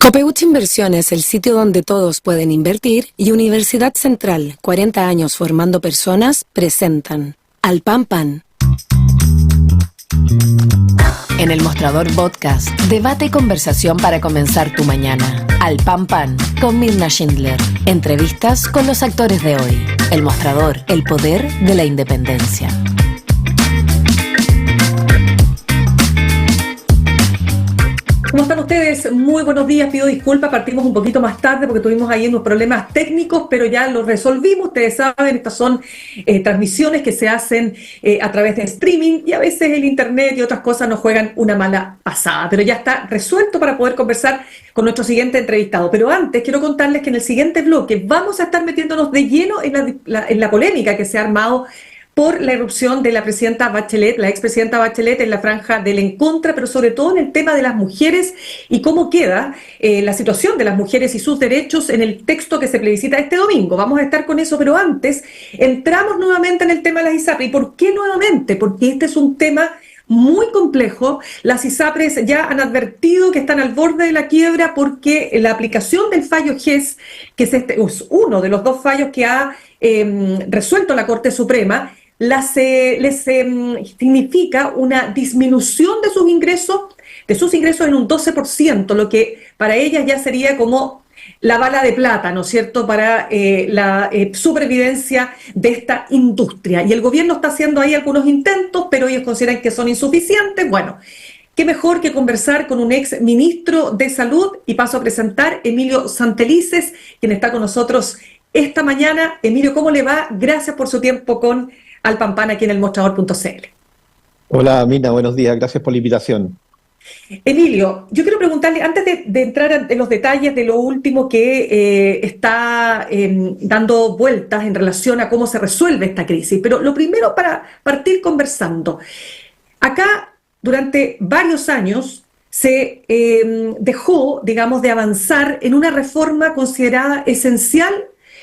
Copeuch Inversiones, el sitio donde todos pueden invertir, y Universidad Central, 40 años formando personas, presentan Al Pan Pan. En el Mostrador Podcast, debate y conversación para comenzar tu mañana. Al Pan Pan, con Mirna Schindler. Entrevistas con los actores de hoy. El Mostrador, el poder de la independencia. ¿Cómo están ustedes? Muy buenos días, pido disculpas, partimos un poquito más tarde porque tuvimos ahí unos problemas técnicos, pero ya los resolvimos. Ustedes saben, estas son transmisiones que se hacen a través de streaming y a veces el internet y otras cosas nos juegan una mala pasada, pero ya está resuelto para poder conversar con nuestro siguiente entrevistado. Pero antes quiero contarles que en el siguiente bloque vamos a estar metiéndonos de lleno en la polémica que se ha armado por la irrupción de la presidenta Bachelet, la expresidenta Bachelet, en la franja del en contra, pero sobre todo en el tema de las mujeres y cómo queda la situación de las mujeres y sus derechos en el texto que se plebiscita este domingo. Vamos a estar con eso, pero antes entramos nuevamente en el tema de las ISAPRES. ¿Y por qué nuevamente? Porque este es un tema muy complejo. Las ISAPRES ya han advertido que están al borde de la quiebra porque la aplicación del fallo GES, que es uno de los dos fallos que ha resuelto la Corte Suprema, significa una disminución de sus ingresos en un 12%, lo que para ellas ya sería como la bala de plata, ¿no es cierto?, para la supervivencia de esta industria. Y el gobierno está haciendo ahí algunos intentos, pero ellos consideran que son insuficientes. Bueno, qué mejor que conversar con un ex ministro de Salud, y paso a presentar Emilio Santelices, quien está con nosotros esta mañana. Emilio, ¿cómo le va? Gracias por su tiempo con Al Pan Pan aquí en el Mostrador.cl. Hola, Mina, buenos días. Gracias por la invitación. Emilio, yo quiero preguntarle, antes de entrar en los detalles de lo último que está dando vueltas en relación a cómo se resuelve esta crisis, pero lo primero para partir conversando. Acá, durante varios años, se dejó, digamos, de avanzar en una reforma considerada esencial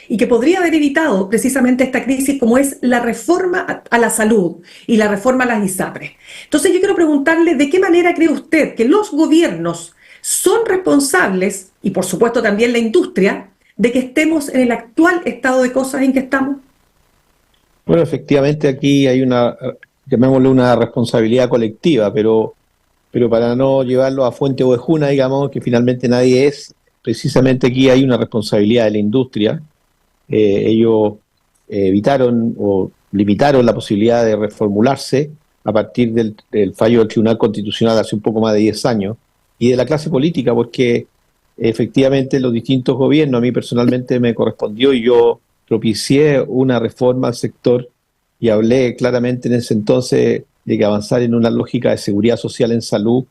y que podría haber evitado precisamente esta crisis, como es la reforma a la salud y la reforma a las ISAPRES. Entonces yo quiero preguntarle, ¿de qué manera cree usted que los gobiernos son responsables, y por supuesto también la industria, de que estemos en el actual estado de cosas en que estamos? Bueno, efectivamente aquí hay llamémosle una responsabilidad colectiva, pero para no llevarlo a fuente ovejuna, digamos, que finalmente nadie es, precisamente aquí hay una responsabilidad de la industria. Ellos evitaron o limitaron la posibilidad de reformularse a partir del fallo del Tribunal Constitucional hace un poco más de 10 años, y de la clase política, porque efectivamente los distintos gobiernos, a mí personalmente me correspondió y yo propicié una reforma al sector y hablé claramente en ese entonces de que avanzar en una lógica de seguridad social en salud,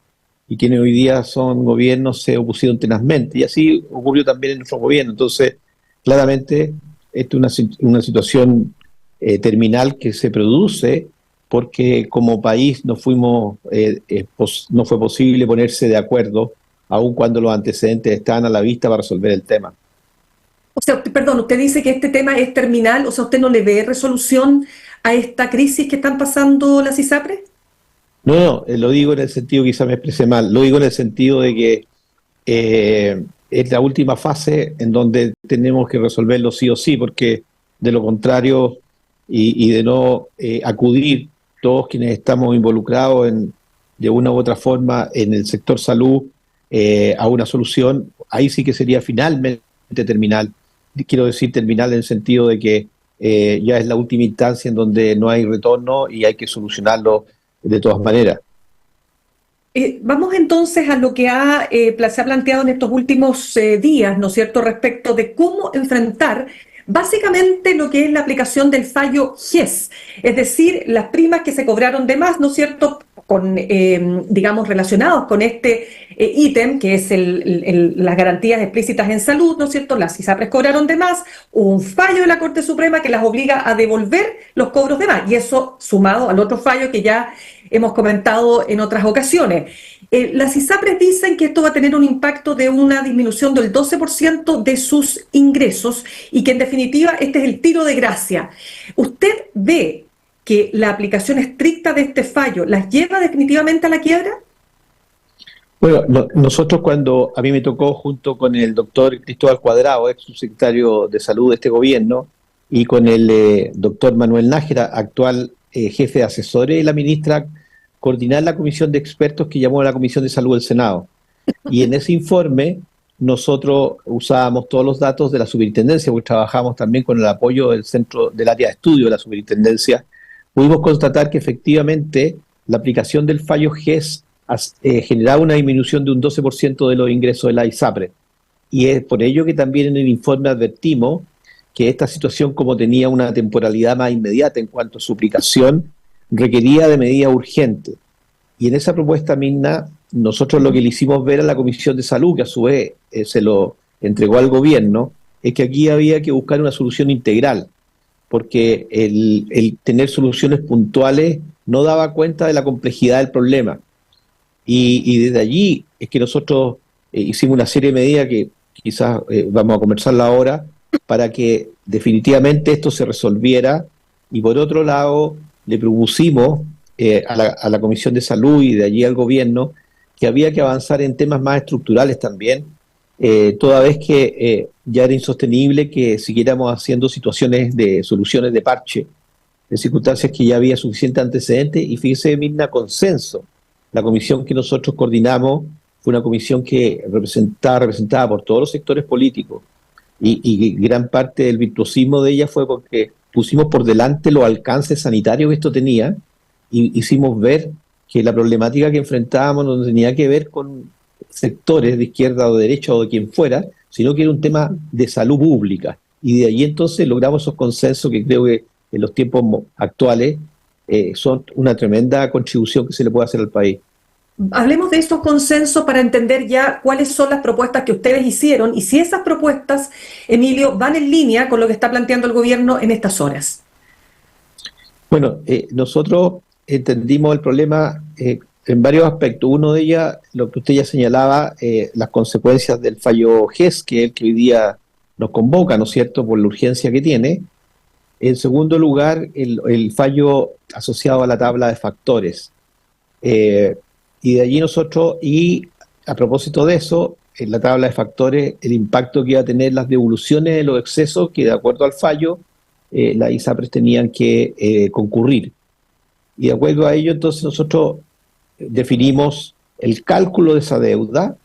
y quienes hoy día son gobiernos se opusieron tenazmente, y así ocurrió también en nuestro gobierno. Entonces, claramente, esta es una situación terminal que se produce porque como país no fue posible ponerse de acuerdo, aun cuando los antecedentes estaban a la vista para resolver el tema. O sea, perdón, usted dice que este tema es terminal, o sea, ¿usted no le ve resolución a esta crisis que están pasando las ISAPRES? No, lo digo en el sentido, quizá me expresé mal, lo digo en el sentido de que es la última fase en donde tenemos que resolverlo sí o sí, porque de lo contrario y de no acudir todos quienes estamos involucrados de una u otra forma en el sector salud a una solución, ahí sí que sería finalmente terminal. Quiero decir terminal en el sentido de que ya es la última instancia en donde no hay retorno y hay que solucionarlo de todas maneras. Vamos entonces a lo que se ha planteado en estos últimos días, ¿no es cierto?, respecto de cómo enfrentar básicamente lo que es la aplicación del fallo GES, es decir, las primas que se cobraron de más, ¿no es cierto?, digamos, relacionados con este ítem, que es las garantías explícitas en salud, ¿no es cierto? Las ISAPRES cobraron de más, hubo un fallo de la Corte Suprema que las obliga a devolver los cobros de más, y eso sumado al otro fallo que ya hemos comentado en otras ocasiones. Las ISAPRES dicen que esto va a tener un impacto de una disminución del 12% de sus ingresos y que en definitiva este es el tiro de gracia. ¿Usted ve que la aplicación estricta de este fallo las lleva definitivamente a la quiebra? Bueno, nosotros cuando a mí me tocó junto con el doctor Cristóbal Cuadrado, ex subsecretario de Salud de este gobierno, y con el doctor Manuel Nájera, actual jefe de asesores de la ministra, coordinar la comisión de expertos que llamó a la Comisión de Salud del Senado. Y en ese informe nosotros usábamos todos los datos de la superintendencia, porque trabajamos también con el apoyo del centro del área de estudio de la superintendencia. Pudimos constatar que efectivamente la aplicación del fallo GES generaba una disminución de un 12% de los ingresos de la ISAPRE. Y es por ello que también en el informe advertimos que esta situación, como tenía una temporalidad más inmediata en cuanto a su aplicación, requería de medidas urgentes. Y en esa propuesta misma, nosotros lo que le hicimos ver a la Comisión de Salud, que a su vez se lo entregó al gobierno, es que aquí había que buscar una solución integral, porque el tener soluciones puntuales no daba cuenta de la complejidad del problema. Y desde allí es que nosotros hicimos una serie de medidas que quizás vamos a conversarla ahora, para que definitivamente esto se resolviera. Y por otro lado, le propusimos a la Comisión de Salud y de allí al gobierno que había que avanzar en temas más estructurales también, toda vez que ya era insostenible que siguiéramos haciendo soluciones de parche, en circunstancias que ya había suficiente antecedente. Y fíjese, Mirna, consenso. La comisión que nosotros coordinamos fue una comisión que representada por todos los sectores políticos, y gran parte del virtuosismo de ella fue porque pusimos por delante los alcances sanitarios que esto tenía, y hicimos ver que la problemática que enfrentábamos no tenía que ver con sectores de izquierda o de derecha o de quien fuera, sino que era un tema de salud pública. Y de ahí entonces logramos esos consensos que creo que en los tiempos actuales son una tremenda contribución que se le puede hacer al país. Hablemos de estos consensos para entender ya cuáles son las propuestas que ustedes hicieron y si esas propuestas, Emilio, van en línea con lo que está planteando el gobierno en estas horas. Bueno, nosotros entendimos el problema en varios aspectos. Uno de ellos, lo que usted ya señalaba, las consecuencias del fallo GES, que es el que hoy día nos convoca, ¿no es cierto?, por la urgencia que tiene. En segundo lugar, el fallo asociado a la tabla de factores. Y de allí nosotros, y a propósito de eso, en la tabla de factores, el impacto que iba a tener las devoluciones de los excesos, que de acuerdo al fallo, las ISAPRES tenían que concurrir. Y de acuerdo a ello, entonces nosotros definimos el cálculo de esa deuda,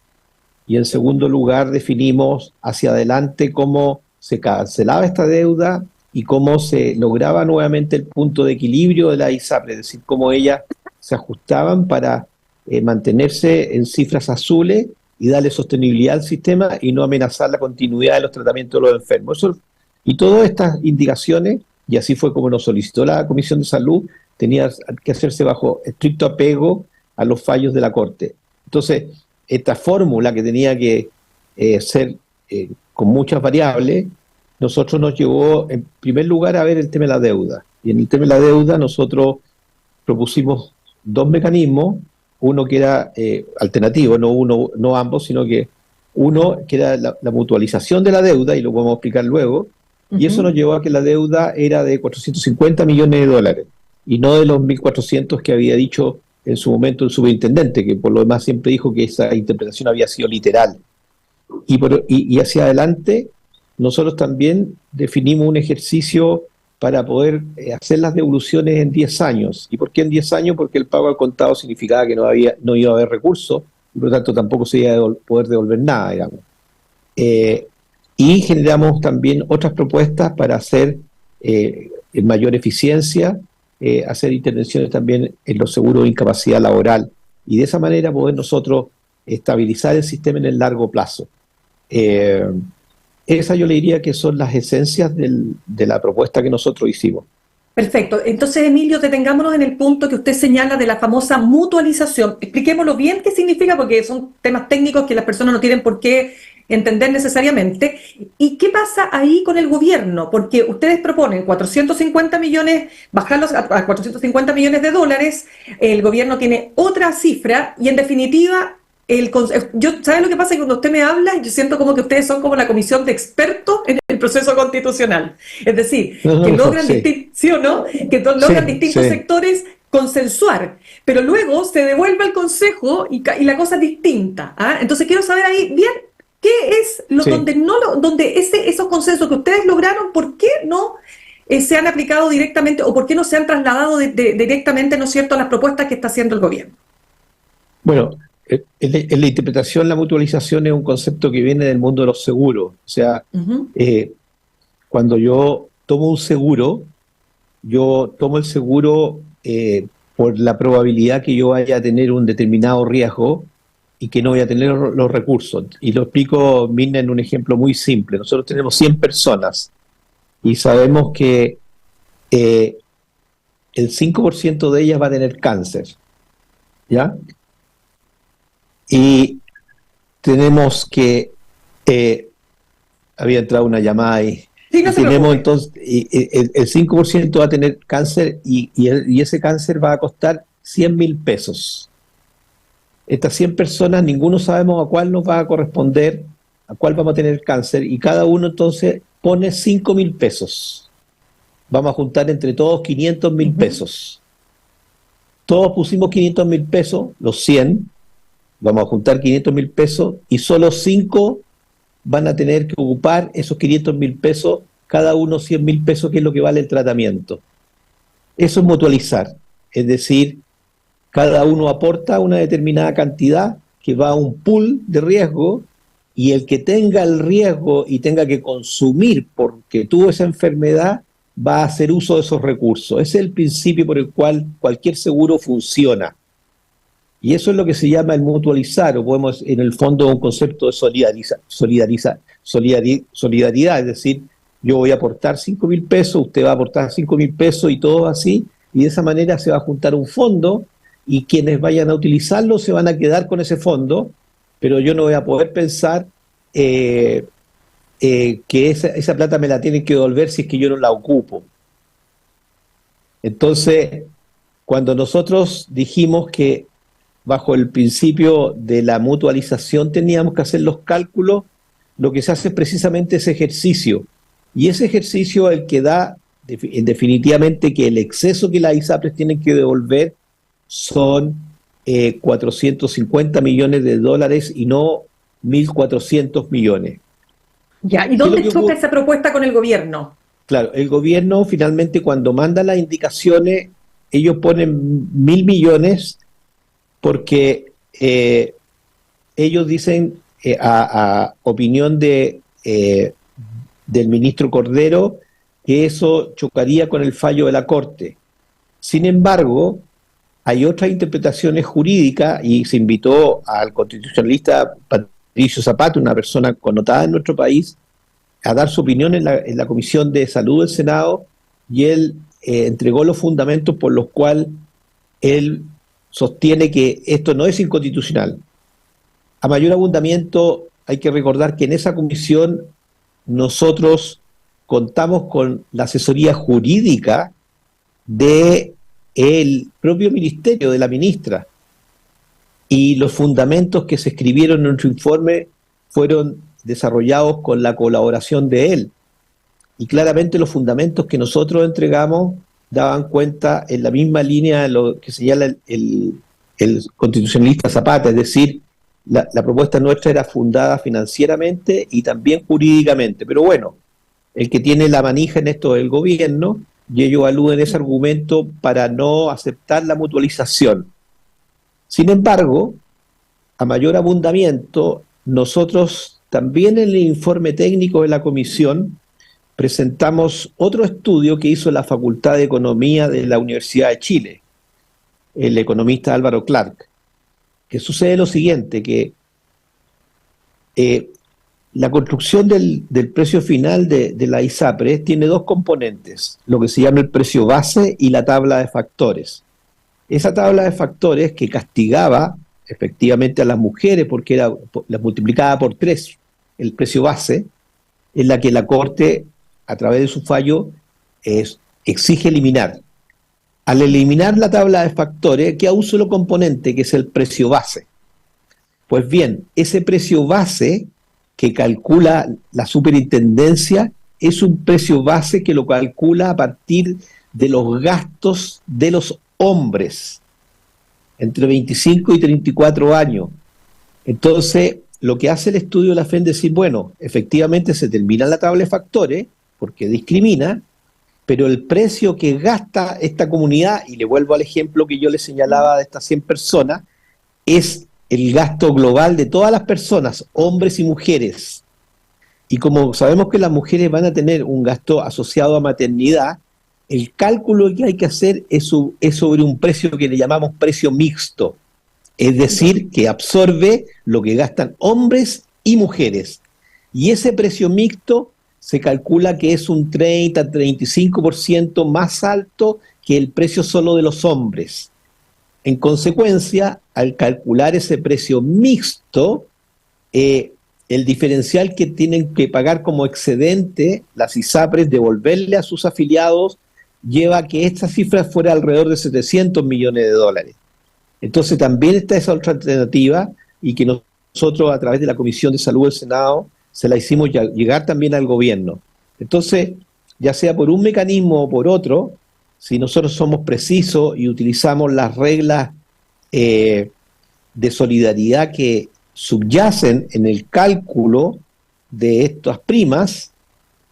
y en segundo lugar definimos hacia adelante cómo se cancelaba esta deuda y cómo se lograba nuevamente el punto de equilibrio de la ISAPRE, es decir, cómo ellas se ajustaban para mantenerse en cifras azules y darle sostenibilidad al sistema y no amenazar la continuidad de los tratamientos de los enfermos. Y todas estas indicaciones, y así fue como nos solicitó la Comisión de Salud, tenía que hacerse bajo estricto apego a los fallos de la Corte. Entonces, esta fórmula que tenía que ser con muchas variables, nosotros nos llevó en primer lugar a ver el tema de la deuda. Y en el tema de la deuda nosotros propusimos dos mecanismos, uno que era alternativo, no ambos, sino que uno que era la mutualización de la deuda, y lo podemos explicar luego, y eso nos llevó a que la deuda era de 450 millones de dólares, y no de los 1.400 que había dicho en su momento el superintendente, que por lo demás siempre dijo que esa interpretación había sido literal. Y hacia adelante, nosotros también definimos un ejercicio para poder hacer las devoluciones en 10 años. ¿Y por qué en 10 años? Porque el pago al contado significaba que no iba a haber recursos, y por lo tanto tampoco se iba a poder devolver nada, digamos. Y generamos también otras propuestas para hacer en mayor eficiencia, hacer intervenciones también en los seguros de incapacidad laboral, y de esa manera poder nosotros estabilizar el sistema en el largo plazo. Esa yo le diría que son las esencias de la propuesta que nosotros hicimos. Perfecto. Entonces, Emilio, detengámonos en el punto que usted señala de la famosa mutualización. Expliquémoslo bien qué significa, porque son temas técnicos que las personas no tienen por qué entender necesariamente. ¿Y qué pasa ahí con el gobierno? Porque ustedes proponen 450 millones, bajarlos a 450 millones de dólares, el gobierno tiene otra cifra, y en definitiva, ¿sabe lo que pasa? Que cuando usted me habla, yo siento como que ustedes son como la comisión de expertos en el proceso constitucional. Es decir, que logran, ¿sí o no? Que logran distintos sectores consensuar, pero luego se devuelve al Consejo y la cosa es distinta. ¿Ah? Entonces quiero saber ahí bien qué es lo Sí. donde esos consensos que ustedes lograron, ¿por qué no se han aplicado directamente o por qué no se han trasladado directamente, ¿no es cierto?, a las propuestas que está haciendo el gobierno? Bueno, en la interpretación, la mutualización es un concepto que viene del mundo de los seguros. O sea, Ujú. cuando yo tomo un seguro, yo tomo el seguro por la probabilidad que yo vaya a tener un determinado riesgo y que no voy a tener los recursos. Y lo explico, Mirna, en un ejemplo muy simple. Nosotros tenemos 100 personas y sabemos que eh, el 5% de ellas va a tener cáncer, ¿ya? Y tenemos que, había entrado una llamada ahí, Sí, no y se tenemos preocupe. entonces, el 5% va a tener cáncer y ese cáncer va a costar 100.000 pesos. Estas 100 personas, ninguno sabemos a cuál nos va a corresponder, a cuál vamos a tener cáncer, y cada uno entonces pone 5.000 pesos. Vamos a juntar entre todos 500.000 Ujú. pesos. Todos pusimos 500.000 pesos, los 100, vamos a juntar 500.000 pesos y solo 5 van a tener que ocupar esos 500.000 pesos, cada uno 100.000 pesos, que es lo que vale el tratamiento. Eso es mutualizar, es decir, cada uno aporta una determinada cantidad que va a un pool de riesgo y el que tenga el riesgo y tenga que consumir porque tuvo esa enfermedad va a hacer uso de esos recursos. Ese es el principio por el cual cualquier seguro funciona. Y eso es lo que se llama el mutualizar, o podemos, en el fondo, un concepto de solidaridad, es decir, yo voy a aportar 5.000 pesos, usted va a aportar 5.000 pesos y todo así, y de esa manera se va a juntar un fondo y quienes vayan a utilizarlo se van a quedar con ese fondo, pero yo no voy a poder pensar que esa plata me la tienen que devolver si es que yo no la ocupo. Entonces, cuando nosotros dijimos que bajo el principio de la mutualización teníamos que hacer los cálculos, lo que se hace es precisamente ese ejercicio. Y ese ejercicio es el que da definitivamente que el exceso que las ISAPRES tienen que devolver son 450 millones de dólares y no 1.400 millones. Ya, ¿y ¿Qué es lo dónde que choca ocurre? esa propuesta con el gobierno? Claro, el gobierno finalmente cuando manda las indicaciones, ellos ponen 1.000 millones porque ellos dicen, a opinión del ministro Cordero, que eso chocaría con el fallo de la Corte. Sin embargo, hay otras interpretaciones jurídicas y se invitó al constitucionalista Patricio Zapata, una persona connotada en nuestro país, a dar su opinión en la Comisión de Salud del Senado, y él entregó los fundamentos por los cuales él sostiene que esto no es inconstitucional. A mayor abundamiento, hay que recordar que en esa comisión nosotros contamos con la asesoría jurídica del propio ministerio, de la ministra, y los fundamentos que se escribieron en nuestro informe fueron desarrollados con la colaboración de él. Y claramente los fundamentos que nosotros entregamos daban cuenta en la misma línea de lo que señala el constitucionalista Zapata, es decir, la propuesta nuestra era fundada financieramente y también jurídicamente. Pero bueno, el que tiene la manija en esto es el gobierno, y ellos aluden ese argumento para no aceptar la mutualización. Sin embargo, a mayor abundamiento, nosotros también en el informe técnico de la comisión presentamos otro estudio que hizo la Facultad de Economía de la Universidad de Chile, el economista Álvaro Clark, que sucede lo siguiente, que la construcción del precio final de la ISAPRES tiene dos componentes, lo que se llama el precio base y la tabla de factores. Esa tabla de factores que castigaba efectivamente a las mujeres porque las multiplicaba por 3 el precio base, es la que la Corte, a través de su fallo, exige eliminar. Al eliminar la tabla de factores, queda un solo componente, que es el precio base. Pues bien, ese precio base que calcula la superintendencia es un precio base que lo calcula a partir de los gastos de los hombres, entre 25 y 34 años. Entonces, lo que hace el estudio de la FEN es decir, bueno, efectivamente se termina la tabla de factores, porque discrimina, pero el precio que gasta esta comunidad, y le vuelvo al ejemplo que yo le señalaba de estas 100 personas, es el gasto global de todas las personas, hombres y mujeres. Y como sabemos que las mujeres van a tener un gasto asociado a maternidad, el cálculo que hay que hacer es sobre un precio que le llamamos precio mixto, es decir, que absorbe lo que gastan hombres y mujeres. Y ese precio mixto se calcula que es un 30-35% más alto que el precio solo de los hombres. En consecuencia, al calcular ese precio mixto, el diferencial que tienen que pagar como excedente las ISAPRES, devolverle a sus afiliados, lleva a que esta cifra fuera alrededor de 700 millones de dólares. Entonces también está esa otra alternativa y que nosotros a través de la Comisión de Salud del Senado se la hicimos llegar también al gobierno. Entonces, ya sea por un mecanismo o por otro, si nosotros somos precisos y utilizamos las reglas de solidaridad que subyacen en el cálculo de estas primas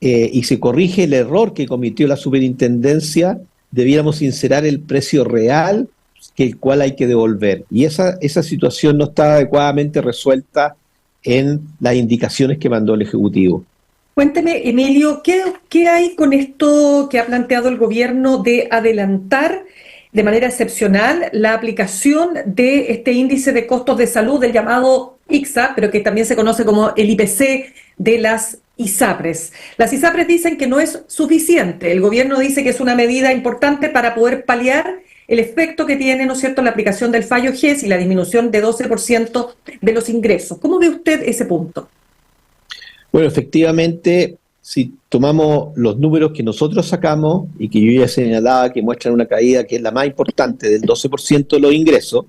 y se corrige el error que cometió la superintendencia, debiéramos inserar el precio real que el cual hay que devolver. Y esa situación no está adecuadamente resuelta en las indicaciones que mandó el Ejecutivo. Cuénteme, Emilio, ¿qué hay con esto que ha planteado el gobierno de adelantar de manera excepcional la aplicación de este índice de costos de salud, del llamado ICSA, pero que también se conoce como el IPC de las ISAPRES? Las ISAPRES dicen que no es suficiente. El gobierno dice que es una medida importante para poder paliar el efecto que tiene, ¿no es cierto?, la aplicación del fallo GES y la disminución de 12% de los ingresos. ¿Cómo ve usted ese punto? Bueno, efectivamente, si tomamos los números que nosotros sacamos y que yo ya señalaba que muestran una caída que es la más importante del 12% de los ingresos,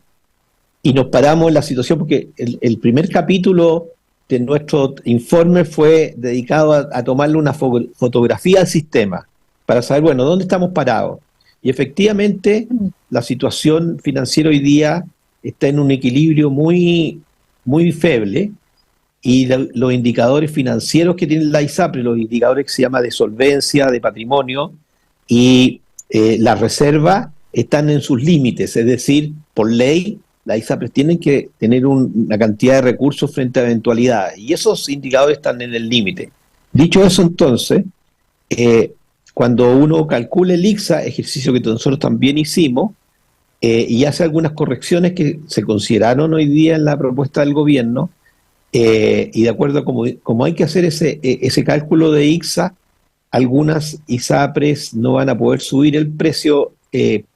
y nos paramos en la situación, porque el primer capítulo de nuestro informe fue dedicado a tomarle una fotografía al sistema, para saber, bueno, ¿dónde estamos parados? Y efectivamente, la situación financiera hoy día está en un equilibrio muy, muy feble, y los indicadores financieros que tiene la ISAPRE, los indicadores que se llama de solvencia, de patrimonio y las reservas están en sus límites, es decir, por ley, las ISAPRES tienen que tener una cantidad de recursos frente a eventualidades, y esos indicadores están en el límite. Dicho eso, entonces, cuando uno calcula el ICSA, ejercicio que nosotros también hicimos, y hace algunas correcciones que se consideraron hoy día en la propuesta del gobierno, y de acuerdo a cómo hay que hacer ese cálculo de ICSA, algunas ISAPRES no van a poder subir el precio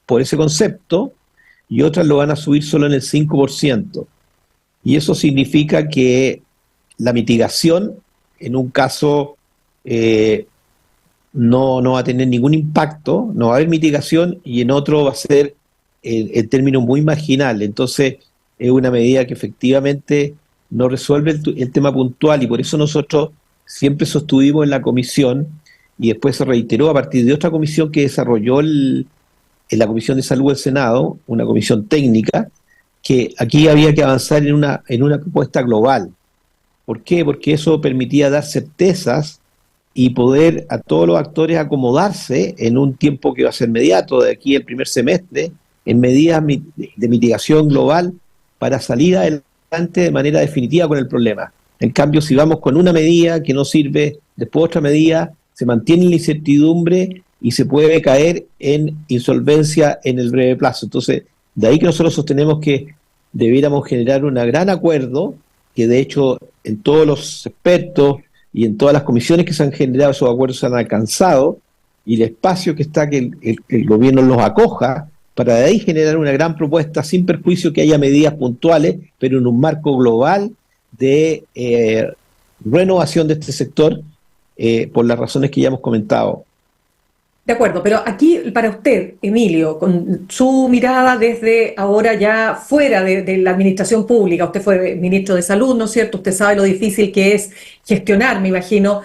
por ese concepto, y otras lo van a subir solo en el 5%. Y eso significa que la mitigación, en un caso, no va a tener ningún impacto, no va a haber mitigación, y en otro va a ser en términos muy marginal. Entonces, es una medida que efectivamente no resuelve el tema puntual, y por eso nosotros siempre sostuvimos en la comisión, y después se reiteró a partir de otra comisión que desarrolló en la Comisión de Salud del Senado, una comisión técnica, que aquí había que avanzar en una propuesta global. ¿Por qué? Porque eso permitía dar certezas y poder a todos los actores acomodarse en un tiempo que va a ser inmediato, de aquí el primer semestre, en medidas de mitigación global para salir adelante de manera definitiva con el problema. En cambio, si vamos con una medida que no sirve, después otra medida, se mantiene la incertidumbre y se puede caer en insolvencia en el breve plazo. Entonces, de ahí que nosotros sostenemos que debiéramos generar un gran acuerdo, que de hecho en todos los expertos y en todas las comisiones que se han generado, esos acuerdos se han alcanzado, y el espacio que está que el gobierno los acoja, para de ahí generar una gran propuesta sin perjuicio que haya medidas puntuales, pero en un marco global de renovación de este sector, por las razones que ya hemos comentado. De acuerdo, pero aquí para usted, Emilio, con su mirada desde ahora ya fuera de la administración pública, usted fue ministro de Salud, ¿no es cierto? Usted sabe lo difícil que es gestionar, me imagino,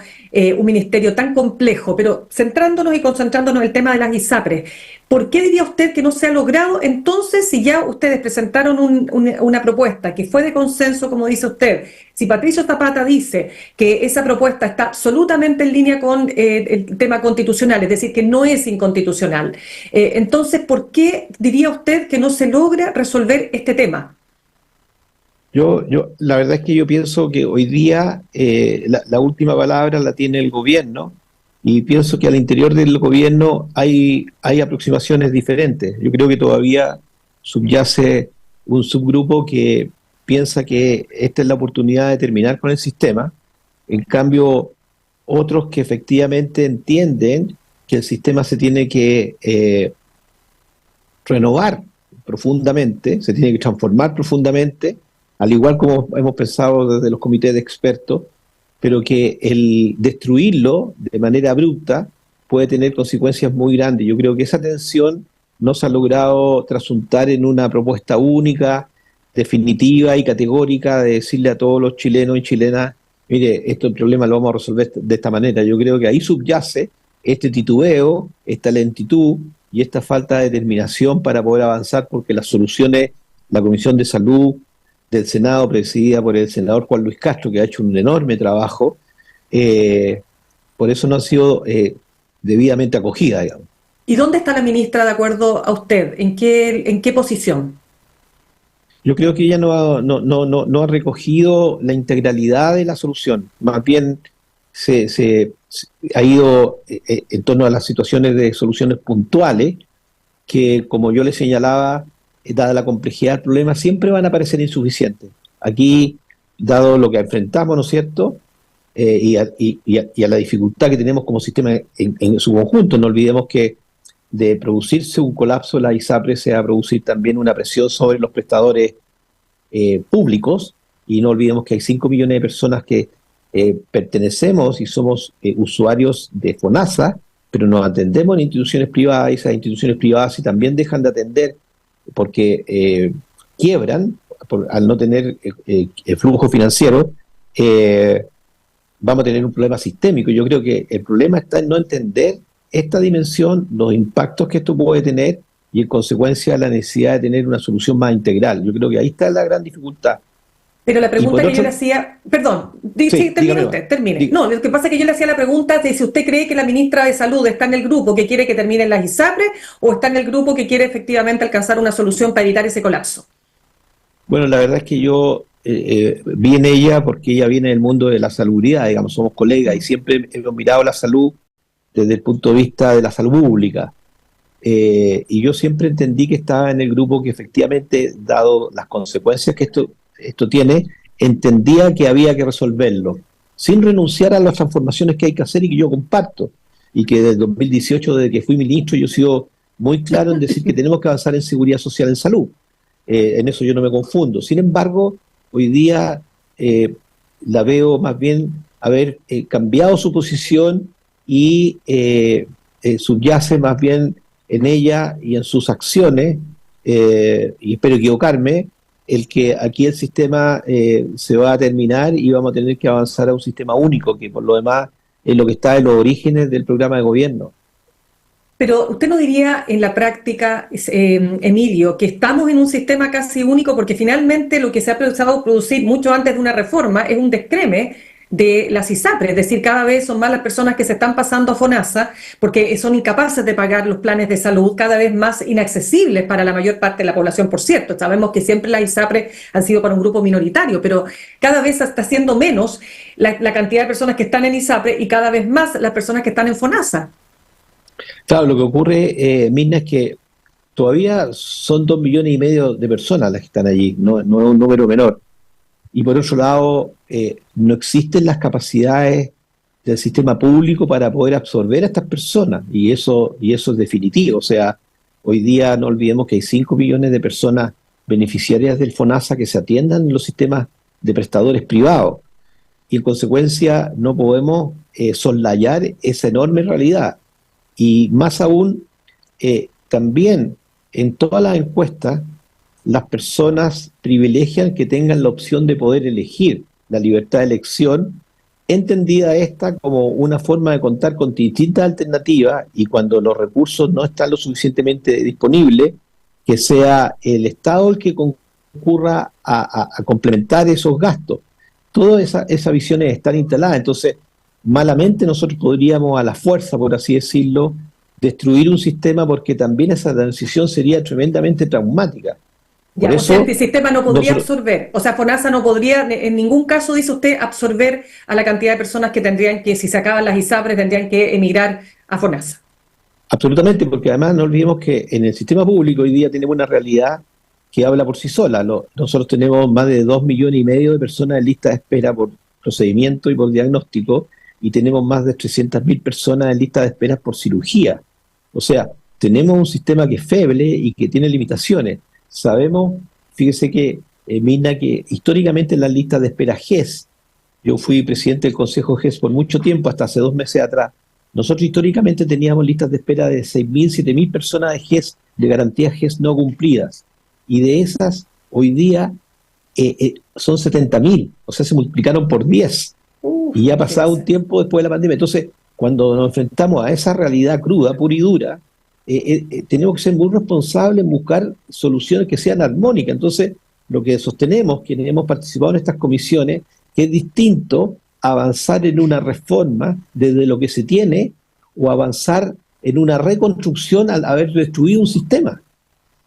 un ministerio tan complejo, pero centrándonos y concentrándonos en el tema de las ISAPRES, ¿por qué diría usted que no se ha logrado entonces si ya ustedes presentaron una propuesta que fue de consenso, como dice usted? Si Patricio Zapata dice que esa propuesta está absolutamente en línea con el tema constitucional, es decir, que no es inconstitucional, entonces, ¿por qué diría usted que no se logra resolver este tema? La verdad es que yo pienso que hoy día la última palabra la tiene el gobierno y pienso que al interior del gobierno hay aproximaciones diferentes. Yo creo que todavía subyace un subgrupo que piensa que esta es la oportunidad de terminar con el sistema. En cambio, otros que efectivamente entienden que el sistema se tiene que renovar profundamente, se tiene que transformar profundamente, al igual como hemos pensado desde los comités de expertos, pero que el destruirlo de manera abrupta puede tener consecuencias muy grandes. Yo creo que esa tensión no se ha logrado trasuntar en una propuesta única, definitiva y categórica de decirle a todos los chilenos y chilenas, mire, el problema lo vamos a resolver de esta manera. Yo creo que ahí subyace este titubeo, esta lentitud y esta falta de determinación para poder avanzar, porque las soluciones, la Comisión de Salud del Senado, presidida por el senador Juan Luis Castro, que ha hecho un enorme trabajo, por eso no ha sido debidamente acogida, digamos. ¿Y dónde está la ministra de acuerdo a usted? ¿En qué posición? Yo creo que ella no ha recogido la integralidad de la solución, más bien se ha ido en torno a las situaciones de soluciones puntuales, que como yo le señalaba, dada la complejidad del problema, siempre van a parecer insuficientes. Aquí, dado lo que enfrentamos, ¿no es cierto?, y a la dificultad que tenemos como sistema en su conjunto, no olvidemos que de producirse un colapso de la ISAPRE se va a producir también una presión sobre los prestadores públicos, y no olvidemos que hay 5 millones de personas que pertenecemos y somos usuarios de FONASA, pero nos atendemos en instituciones privadas, y esas instituciones privadas si también dejan de atender porque quiebran al no tener el flujo financiero, vamos a tener un problema sistémico. Yo creo que el problema está en no entender esta dimensión, los impactos que esto puede tener y en consecuencia la necesidad de tener una solución más integral. Yo creo que ahí está la gran dificultad. Pero la pregunta que yo le hacía, perdón, sí, termine usted, termine. No, lo que pasa es que yo le hacía la pregunta de si usted cree que la ministra de Salud está en el grupo que quiere que terminen las ISAPRES o está en el grupo que quiere efectivamente alcanzar una solución para evitar ese colapso. Bueno, la verdad es que yo vi en ella porque ella viene del mundo de la salubridad, digamos, somos colegas y siempre hemos mirado la salud desde el punto de vista de la salud pública. Y yo siempre entendí que estaba en el grupo que efectivamente, dado las consecuencias que esto tiene, entendía que había que resolverlo, sin renunciar a las transformaciones que hay que hacer y que yo comparto, y que desde 2018, desde que fui ministro, yo he sido muy claro en decir que tenemos que avanzar en seguridad social, en salud. En eso yo no me confundo. Sin embargo, hoy día la veo más bien haber cambiado su posición y subyace más bien en ella y en sus acciones, y espero equivocarme, el que aquí el sistema se va a terminar y vamos a tener que avanzar a un sistema único, que por lo demás es lo que está en los orígenes del programa de gobierno. Pero usted no diría en la práctica, Emilio, que estamos en un sistema casi único, porque finalmente lo que se ha empezado a producir mucho antes de una reforma es un descreme de las ISAPRES, es decir, cada vez son más las personas que se están pasando a FONASA porque son incapaces de pagar los planes de salud, cada vez más inaccesibles para la mayor parte de la población, por cierto. Sabemos que siempre las ISAPRES han sido para un grupo minoritario, pero cada vez está siendo menos la cantidad de personas que están en ISAPRE y cada vez más las personas que están en FONASA. Claro, lo que ocurre, Mirna, es que todavía son 2,5 millones de personas las que están allí, no es un número menor. Y por otro lado, no existen las capacidades del sistema público para poder absorber a estas personas, y eso es definitivo. O sea, hoy día no olvidemos que hay 5 millones de personas beneficiarias del FONASA que se atiendan en los sistemas de prestadores privados, y en consecuencia no podemos soslayar esa enorme realidad. Y más aún, también en todas las encuestas, las personas privilegian que tengan la opción de poder elegir, la libertad de elección, entendida esta como una forma de contar con distintas alternativas y cuando los recursos no están lo suficientemente disponibles, que sea el Estado el que concurra a complementar esos gastos. Todas esas visiones están instaladas, entonces malamente nosotros podríamos a la fuerza, por así decirlo, destruir un sistema porque también esa transición sería tremendamente traumática. Ya, o sea, el sistema no podría absorber, o sea, FONASA no podría, en ningún caso, dice usted, absorber a la cantidad de personas que tendrían que, si se acaban las ISAPRES, tendrían que emigrar a FONASA. Absolutamente, porque además no olvidemos que en el sistema público hoy día tenemos una realidad que habla por sí sola. Nosotros tenemos más de 2,5 millones de personas en lista de espera por procedimiento y por diagnóstico, y tenemos más de 300.000 personas en lista de espera por cirugía. O sea, tenemos un sistema que es feble y que tiene limitaciones. Sabemos, fíjese que, Mirna, que históricamente en las listas de espera GES, yo fui presidente del Consejo GES por mucho tiempo, hasta hace 2 meses atrás, nosotros históricamente teníamos listas de espera de 6.000, 7.000 personas de GES, de garantías GES no cumplidas. Y de esas, hoy día, son 70.000, o sea, se multiplicaron por 10. Y ya ha pasado un tiempo después de la pandemia. Entonces, cuando nos enfrentamos a esa realidad cruda, pura y dura, tenemos que ser muy responsables en buscar soluciones que sean armónicas. Entonces, lo que sostenemos, quienes hemos participado en estas comisiones, que es distinto avanzar en una reforma desde lo que se tiene o avanzar en una reconstrucción al haber destruido un sistema.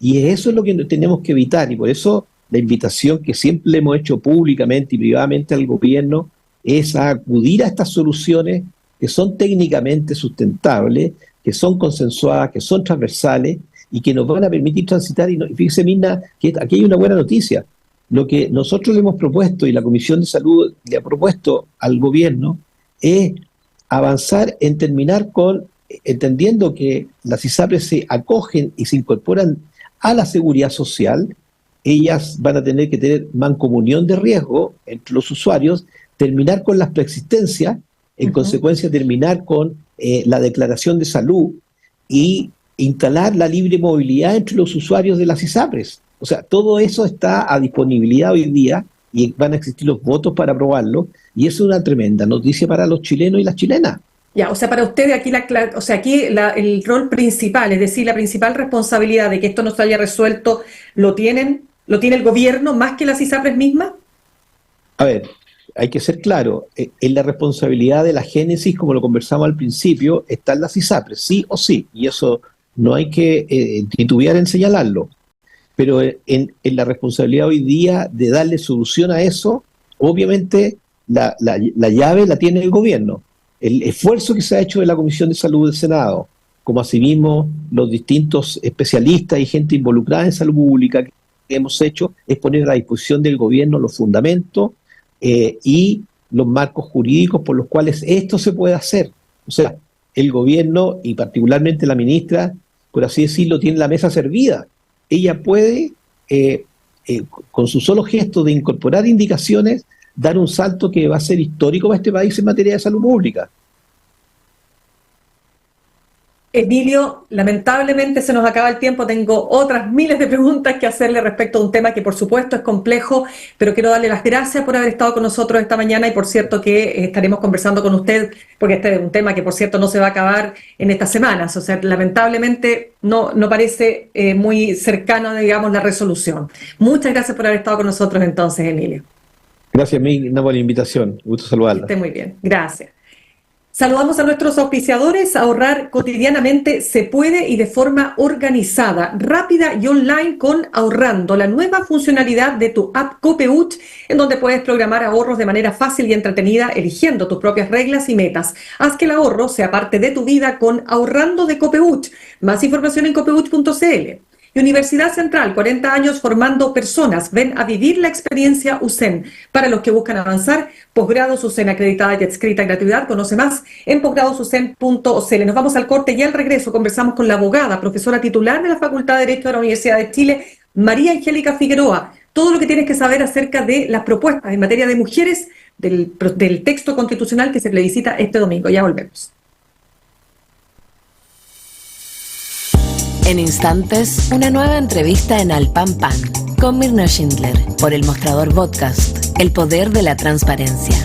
Y eso es lo que tenemos que evitar, y por eso la invitación que siempre le hemos hecho públicamente y privadamente al gobierno es a acudir a estas soluciones que son técnicamente sustentables, que son consensuadas, que son transversales y que nos van a permitir transitar. Y fíjese, Mirna, que aquí hay una buena noticia. Lo que nosotros le hemos propuesto y la Comisión de Salud le ha propuesto al gobierno es avanzar en terminar con, entendiendo que las ISAPRES se acogen y se incorporan a la seguridad social, ellas van a tener que tener mancomunión de riesgo entre los usuarios, terminar con las preexistencias, en consecuencia terminar con la declaración de salud y instalar la libre movilidad entre los usuarios de las ISAPRES. O sea, todo eso está a disponibilidad hoy día y van a existir los votos para aprobarlo, y eso es una tremenda noticia para los chilenos y las chilenas. Ya, o sea, para usted aquí, el rol principal, es decir, la principal responsabilidad de que esto no se haya resuelto, ¿lo tiene el gobierno más que las ISAPRES mismas? A ver, hay que ser claro, en la responsabilidad de la génesis, como lo conversamos al principio, están las ISAPRES, sí o sí, y eso no hay que titubear en señalarlo. Pero en la responsabilidad hoy día de darle solución a eso, obviamente la llave la tiene el gobierno. El esfuerzo que se ha hecho de la Comisión de Salud del Senado, como asimismo los distintos especialistas y gente involucrada en salud pública que hemos hecho, es poner a la disposición del gobierno los fundamentos y los marcos jurídicos por los cuales esto se puede hacer. O sea, el gobierno y particularmente la ministra, por así decirlo, tiene la mesa servida. Ella puede, con su solo gesto de incorporar indicaciones, dar un salto que va a ser histórico para este país en materia de salud pública. Emilio, lamentablemente se nos acaba el tiempo, tengo otras miles de preguntas que hacerle respecto a un tema que por supuesto es complejo, pero quiero darle las gracias por haber estado con nosotros esta mañana y por cierto que estaremos conversando con usted, porque este es un tema que por cierto no se va a acabar en estas semanas, o sea, lamentablemente no parece muy cercano, digamos, la resolución. Muchas gracias por haber estado con nosotros entonces, Emilio. Gracias, Mirna, por la invitación. Gusto saludarla. Que esté muy bien. Gracias. Saludamos a nuestros auspiciadores. Ahorrar cotidianamente se puede y de forma organizada, rápida y online con Ahorrando, la nueva funcionalidad de tu app Copeuch, en donde puedes programar ahorros de manera fácil y entretenida, eligiendo tus propias reglas y metas. Haz que el ahorro sea parte de tu vida con Ahorrando de Copeuch. Más información en copeuch.cl. Y Universidad Central, 40 años formando personas. Ven a vivir la experiencia USEN. Para los que buscan avanzar, posgrados USEN acreditada y adscrita en gratuidad. Conoce más en posgradosusen.cl. Nos vamos al corte y al regreso conversamos con la abogada, profesora titular de la Facultad de Derecho de la Universidad de Chile, María Angélica Figueroa. Todo lo que tienes que saber acerca de las propuestas en materia de mujeres del texto constitucional que se plebiscita este domingo. Ya volvemos. En instantes, una nueva entrevista en Al Pan Pan con Mirna Schindler por El Mostrador Podcast, el poder de la transparencia.